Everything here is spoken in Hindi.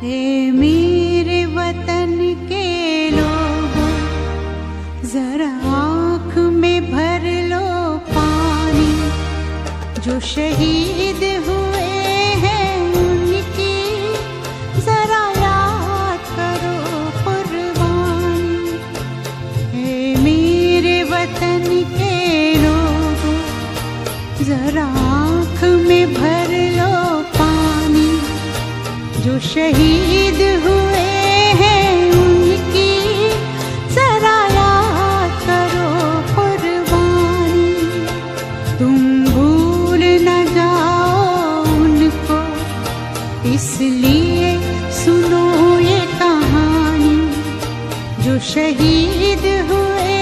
हे मेरे वतन के लोगों, जरा आँख में भर लो पानी। जो शहीद हुए हैं उनकी जरा याद करो कुर्बानी। हे मेरे वतन के लोगों, जरा आँख में भर लो पानी। जो शहीद हुए हैं उनकी जरा याद करो कुर्बानी। तुम भूल न जाओ उनको, इसलिए सुनो ये कहानी। जो शहीद हुए